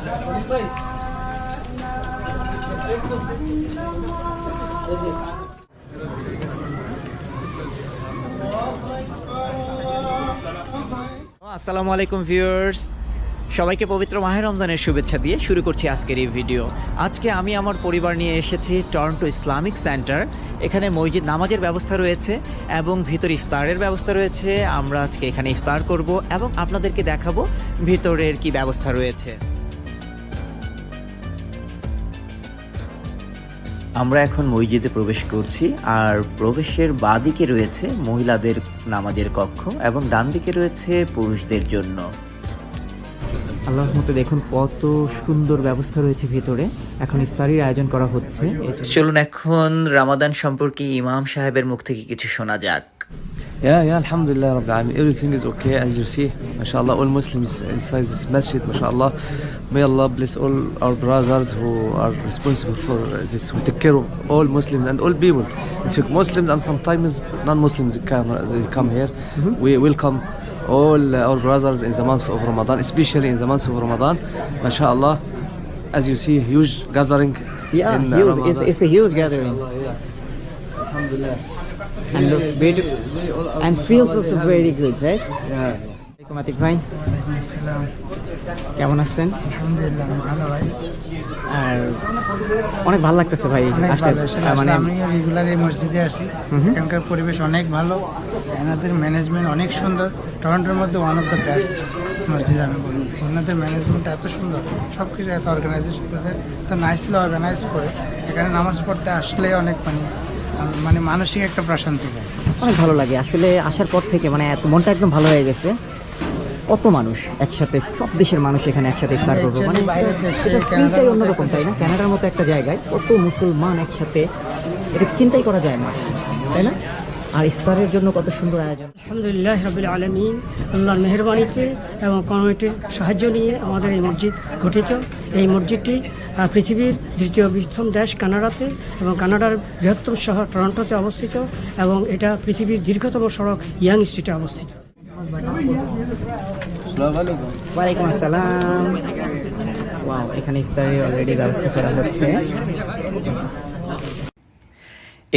আসসালামু আলাইকুম ভিউয়ার্স, সবাইকে পবিত্র মাহে রমজানের শুভেচ্ছা দিয়ে শুরু করছি আজকের এই ভিডিও। আজকে আমি আমার পরিবার নিয়ে এসেছি টরন্টো ইসলামিক সেন্টার। এখানে মসজিদ নামাজের ব্যবস্থা রয়েছে এবং ভিতরে ইফতারের ব্যবস্থা রয়েছে। আমরা আজকে এখানে ইফতার করব এবং আপনাদেরকে দেখাবো ভিতরের কি ব্যবস্থা রয়েছে। আমরা এখন মসজিদে প্রবেশ করছি, আর প্রবেশের বাঁদিকে রয়েছে মহিলাদের নামাজের কক্ষ এবং ডান দিকে রয়েছে পুরুষদের জন্য। আল্লাহর মতো দেখুন কত সুন্দর ব্যবস্থা রয়েছে ভিতরে। এখন ইফতারির আয়োজন করা হচ্ছে। চলুন এখন রামাদান সম্পর্কে ইমাম সাহেবের মুখ থেকে কিছু শোনা যাক। Yeah, alhamdulillah Rabbil Alamin. Everything is okay as you see. MashaAllah, all Muslims inside this masjid, MashaAllah. May Allah bless all our brothers who are responsible for this, who take care of all Muslims and all people. In fact, Muslims and sometimes non-Muslims they come here. We welcome all our brothers in the month of Ramadan, especially in the month of Ramadan. MashaAllah, as you see, huge gathering. Yeah, in huge. It's a huge gathering. Alhamdulillah. And looks beautiful and feels also very good, right? Yeah. Atik ভাই, কেমন আছেন? আলহামদুলিল্লাহ ভালো ভাই। আর অনেক ভালো লাগতেছে ভাই আসলে, মানে আমি রেগুলার এই মসজিদে আসি। এখানকার পরিবেশ অনেক ভালো, এনাদের ম্যানেজমেন্ট অনেক সুন্দর। টরন্টোর মধ্যে ওয়ান অফ দ্য বেস্ট মসজিদ আমি বলবো। ওনাদের ম্যানেজমেন্ট এত সুন্দর, সব কিছু এত অর্গানাইজেশন তো নাইসলি অর্গানাইজ করে এখানে নামাজ পড়তে আসলে অনেক মানে মানসিক একটা প্রশান্তি পায়। অনেক ভালো লাগে আসলে আসার পর থেকে, মানে মনটা একদম ভালো হয়ে গেছে। কত মানুষ একসাথে, সব দেশের মানুষ এখানে একসাথে ইফতার করবে, মানে চিন্তাই অন্যরকম, তাই না? কানাডার মতো একটা জায়গায় কত মুসলমান একসাথে, এটা চিন্তাই করা যায় না, তাই না? আর ইফতারের জন্য কত সুন্দর আয়োজন। আলহামদুলিল্লাহ রাব্বিল আলামিন, আল্লাহর মেহেরবানিতে এবং কমিটির সাহায্য নিয়ে আমাদের এই মসজিদ গঠিত। এই মসজিদটি পৃথিবীর দ্বিতীয় বৃহত্তম দেশ কানাডাতে এবং কানাডার বৃহত্তম শহর টরন্টোতে অবস্থিত, এবং এটা পৃথিবীর দীর্ঘতম সড়ক ইয়াং স্ট্রিটে অবস্থিত। ওয়ালাইকুম আসসালাম। ওয়াও, এখানে ইফতারের অলরেডি ব্যবস্থা করা হচ্ছে।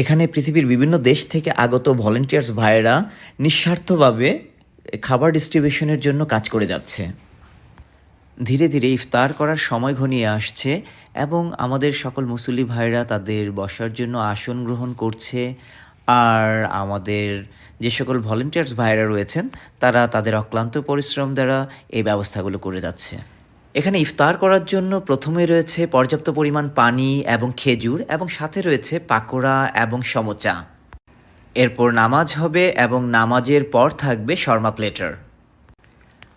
এখানে পৃথিবীর বিভিন্ন দেশ থেকে আগত ভলেন্টিয়ার্স ভাইয়েরা নিঃস্বার্থভাবে খাবার ডিস্ট্রিবিউশনের জন্য কাজ করে যাচ্ছে। ধীরে ধীরে ইফতার করার সময় ঘনিয়ে আসছে এবং আমাদের সকল মুসল্লি ভাইরা তাদের বসার জন্য আসন গ্রহণ করছে। আর আমাদের যে সকল ভলেন্টিয়ার্স ভাইরা রয়েছেন তারা তাদের অক্লান্ত পরিশ্রম দ্বারা এই ব্যবস্থাগুলো করে যাচ্ছে। এখানে ইফতার করার জন্য প্রথমে রয়েছে পর্যাপ্ত পরিমাণ পানি এবং খেজুর, এবং সাথে রয়েছে পাকোড়া এবং সমোচা। এরপর নামাজ হবে এবং নামাজের পর থাকবে শর্মা প্লেটার।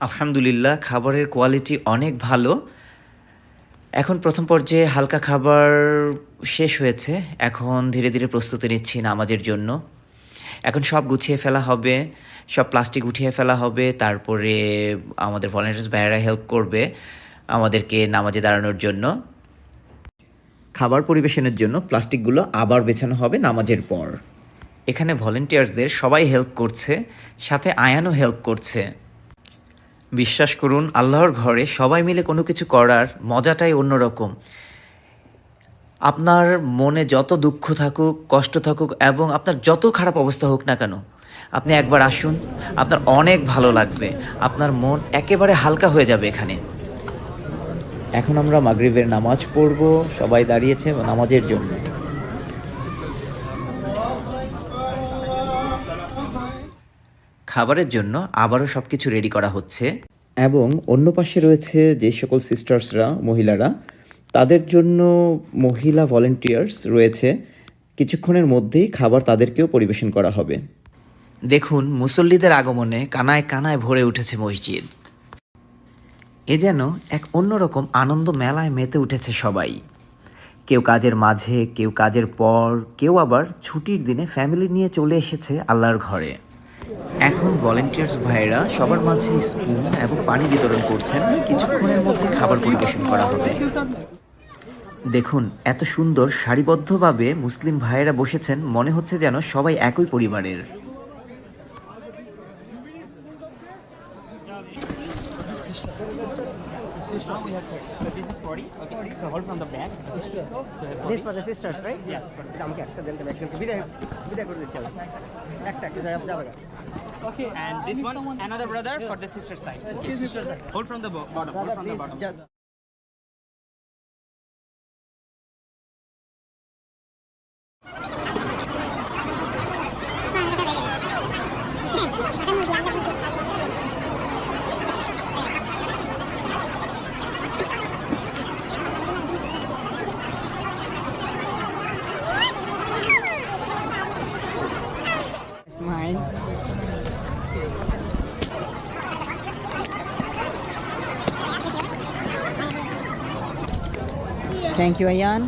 আলহামদুলিল্লাহ, খাবারের কোয়ালিটি অনেক ভালো। এখন প্রথম পর্যায়ে হালকা খাবার শেষ হয়েছে, এখন ধীরে ধীরে প্রস্তুতি নিচ্ছি নামাজের জন্য। এখন সব গুছিয়ে ফেলা হবে, সব প্লাস্টিক উঠিয়ে ফেলা হবে, তারপরে আমাদের ভলেন্টিয়ার্স ভাইয়েরা হেল্প করবে আমাদেরকে নামাজে দাঁড়ানোর জন্য। খাবার পরিবেশনের জন্য প্লাস্টিকগুলো আবার বেছানো হবে নামাজের পর। এখানে ভলেন্টিয়ারদের সবাই হেল্প করছে, সাথে আয়ানও হেল্প করছে। বিশ্বাস করুন, আল্লাহর ঘরে সবাই মিলে কোনো কিছু করার মজাটাই অন্যরকম। আপনার মনে যত দুঃখ থাকুক, কষ্ট থাকুক এবং আপনার যত খারাপ অবস্থা হোক না কেন, আপনি একবার আসুন, আপনার অনেক ভালো লাগবে, আপনার মন একেবারে হালকা হয়ে যাবে এখানে। এখন আমরা মাগরিবের নামাজ পড়ব, সবাই দাঁড়িয়েছে নামাজের জন্য। খাবারের জন্য আবারও সব কিছু রেডি করা হচ্ছে, এবং অন্য পাশে রয়েছে যে সকল সিস্টার্সরা, মহিলারা, তাদের জন্য মহিলা ভলেন্টিয়ার্স রয়েছে। কিছুক্ষণের মধ্যেই খাবার তাদেরকেও পরিবেশন করা হবে। দেখুন, মুসল্লিদের আগমনে কানায় কানায় ভরে উঠেছে মসজিদ। এ যেন এক অন্যরকম আনন্দ মেলায় মেতে উঠেছে সবাই। কেউ কাজের মাঝে, কেউ কাজের পর, কেউ আবার ছুটির দিনে ফ্যামিলি নিয়ে চলে এসেছে আল্লাহর ঘরে। এখন ভলেন্টিয়ার্স ভাইয়েরা সবার মাঝে স্পুন এবং পানি বিতরণ করছেন। কিছুক্ষণের মধ্যে খাবার পরিবেশন করা হবে। দেখুন, এত সুন্দর সারিবদ্ধভাবে মুসলিম ভাইয়েরা বসেছেন, মনে হচ্ছে যেন সবাই একই পরিবারের। So this is 40. Okay. So hold from the back. This for the sisters, right? Yes. For the আমাকে একটা দেন তো একটু বিদায় করে দিতে হবে একটা যাবে Okay. And this one, another brother for the sister side. Sister side. Hold from the bottom. Hold from the bottom. Mine. Thank you, Ayan.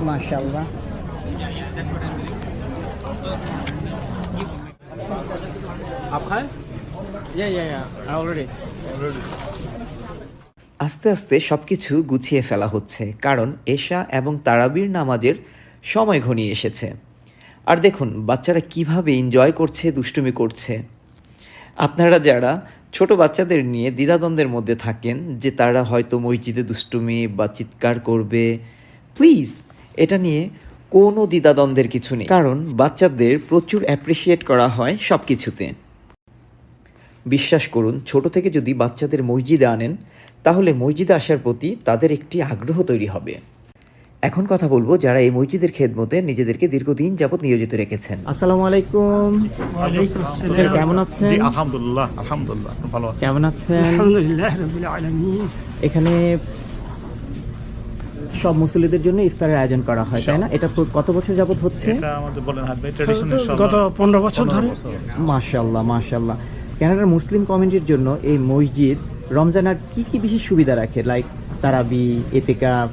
MashaAllah. आप खाए? Yeah. I already. আস্তে আস্তে সবকিছু গুছিয়ে ফেলা হচ্ছে, কারণ এশা এবং তারাবির নামাজের সময় ঘনিয়ে এসেছে। আর দেখুন বাচ্চারা কিভাবে এনজয় করছে, দুষ্টুমি করছে। আপনারা যারা ছোট বাচ্চাদের নিয়ে দ্বিধাদ্বন্দ্বের মধ্যে থাকেন যে তারা হয়তো মসজিদে দুষ্টুমি বা চিৎকার করবে, প্লিজ এটা নিয়ে কোনো দ্বিধাদ্বন্দ্বের কিছু নেই, কারণ বাচ্চাদের প্রচুর অ্যাপ্রিসিয়েট করা হয় সব কিছুতে। বিশ্বাস করুন, ছোট থেকে যদি বাচ্চাদের মসজিদে আনেন তাহলে মসজিদে আসার প্রতি তাদের একটি আগ্রহ তৈরি হবে। এখন কথা বলবো যারা এই মসজিদের খেদমতে নিজেদেরকে দীর্ঘদিন যাবৎ নিয়োজিত রেখেছেন। আসসালামু আলাইকুম। ওয়ালাইকুম হুজুর, কেমন আছেন? জি আলহামদুলিল্লাহ ভালো আছি। কেমন আছেন? আলহামদুলিল্লাহ রাব্বিল আলামিন। এখানে সব মুসল্লিদের জন্য ইফতারের আয়োজন করা হয়, তাই না? এটা কত বছর যাবত হচ্ছে? এটা আমাদের বলেন হাত ভাই ট্র্যাডিশন গত 15 বছর ধরে। মাশাআল্লাহ। কানাডার মুসলিম কমিউনিটির জন্য এই মসজিদ রমজানের কি বিশেষ সুবিধা রাখে, লাইক তারাবি, ইতিকাফ,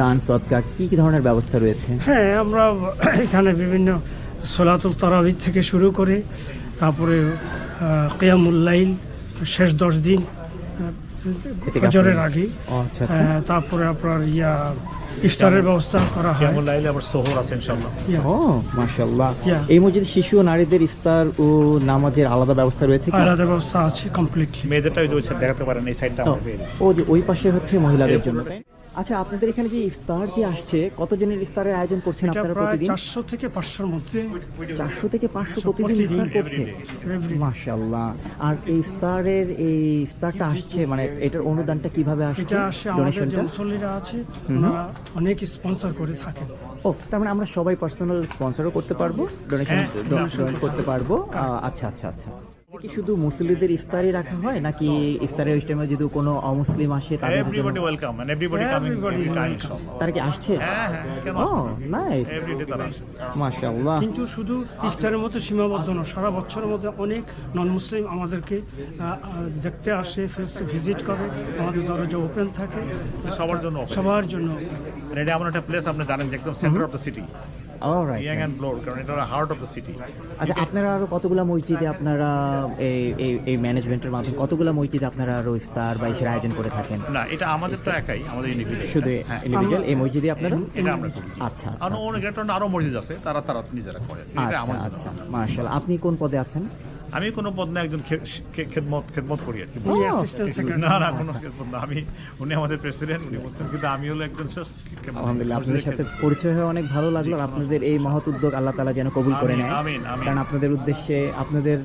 দান সদকা, কি ধরনের ব্যবস্থা রয়েছে? হ্যাঁ, আমরা এখানে বিভিন্ন সলাতুল তারাবিহ থেকে শুরু করে তারপরে কিয়ামুল লাইল শেষ 10 দিন ফজরের আগে, আচ্ছা। তারপরে আপনার ইফতারের ব্যবস্থা করা হয়। কিয়ামুল লাইল আবার সুহুর আছে ইনশাআল্লাহ। ও মাশাআল্লাহ। Yeah. এই মসজিদে শিশু ও নারীদের ইফতার ও নামাজের আলাদা ব্যবস্থা রয়েছে কি? আলাদা ব্যবস্থা আছে কমপ্লিটলি। মেয়েদেরটা ওই সাইড দেখাতে পারেন, এই সাইডটা আমাদের। ও যে ওই পাশে হচ্ছে মহিলাদের জন্য। আচ্ছা, আপনাদের এখানে যে ইফতার যে আসছে, কতজনের ইফতারের আয়োজন করছেন এটা আপনারা প্রায় প্রতিদিন? 400 থেকে 500-র মধ্যে। 400 থেকে 500 প্রতিদিন ইফতার করছে? মাশাআল্লাহ। আর এই ইফতারটা আসছে, মানে এটার অনুদানটা কিভাবে আসছে? এটা আসে আমাদের যে মুসল্লিরা আছে ওনারা অনেক স্পন্সর করে থাকেন। ও, তার মানে আমরা সবাই পার্সোনাল স্পন্সরও করতে পারবো, ডোনেশন করতে পারবো। আচ্ছা। কি শুধু মুসলিমদের ইফতারই রাখা হয় নাকি ইফতারের টাইমে যদি কোনো অমুসলিম আসে তাদের everybody welcome and everybody coming every time. তারা কি আসছে? হ্যাঁ, কেন ও নাইস, এভরিডে তারা আসে। মাশাআল্লাহ। কিন্তু শুধু ইফতারের মতো সীমাবদ্ধ নয়, সারা বছরের মধ্যে অনেক নন মুসলিম আমাদেরকে দেখতে আসে, ভিজিট করে। আমাদের দরজা ওপেন থাকে সবার জন্য। এটা এমন একটা প্লেস আপনি জানেন যে একদম centre of the city, alright. Young and bold, কারণ এটা হার্ট অফ দ্য সিটি। আচ্ছা, আপনারা আরো কতগুলা মসজিদে আপনারা এই ম্যানেজমেন্টের মাধ্যমে কতগুলা মসজিদে আপনারা আরো ইফতার বা ইসের আয়োজন করে থাকেন? না, এটা আমাদের তো একাই, আমাদের ইন্ডিভিজুয়াল, শুধু ইন্ডিভিজুয়াল এই মসজিদে আপনারা? এটা আমরা করি। আচ্ছা। আরো মসজিদ আছে, তারা নিজেরা করে। এটা আমার জন্য। আচ্ছা, মাশাআল্লাহ। আপনি কোন পদে আছেন? আমি কোনো পদ না, একজন খেদমত করি আর কি। না কোনো খেদমত না, উনি আমাদের প্রেসিডেন্ট, উনি বলছেন, কিন্তু আমি হলো একজন। আলহামদুলিল্লাহ, আপনাদের সাথে পরিচয় হয়ে অনেক ভালো লাগলো। আপনাদের এই মহৎ উদ্যোগ আল্লাহ তাআলা যেন কবুল করে নেয়, কারণ আপনাদের উদ্দেশ্যে, আপনাদের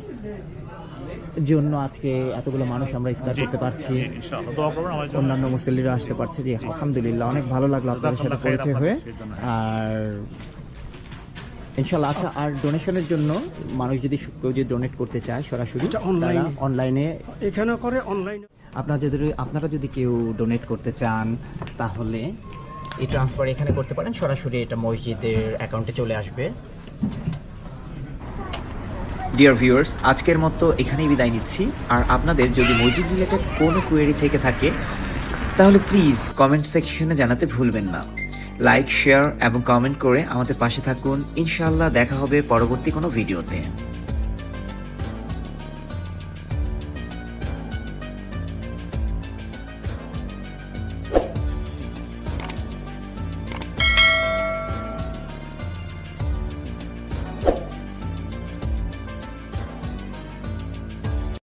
জন্য আজকে এতগুলো মানুষ আমরা ইফতার করতে পারছি, অন্যান্য মুসল্লিরা আসতে পারছে। জি আলহামদুলিল্লাহ, অনেক ভালো লাগলো আপনাদের সাথে পরিচয় হয়ে। আর ইনশাআল্লাহ। আচ্ছা, আর ডোনেশনের জন্য মানুষ যদি কেউ ডোনেট করতে চায় সরাসরি অনলাইনে এখানে করে, অনলাইনে। আপনারা যদি কেউ ডোনেট করতে চান তাহলে এই ট্রান্সফার এখানে করতে পারেন, সরাসরি এটা মসজিদের অ্যাকাউন্টে চলে আসবে। ডিয়ার ভিউয়ার্স, আজকের মতো এখানেই বিদায় নিচ্ছি। আর আপনাদের যদি মসজিদ রিলেটেড কোনো কোয়েরি থেকে থাকে তাহলে প্লিজ কমেন্ট সেকশনে জানাতে ভুলবেন না। লাইক, শেয়ার এবং কমেন্ট করে আমাদের পাশে থাকুন। ইনশাআল্লাহ দেখা হবে পরবর্তী কোনো ভিডিওতে।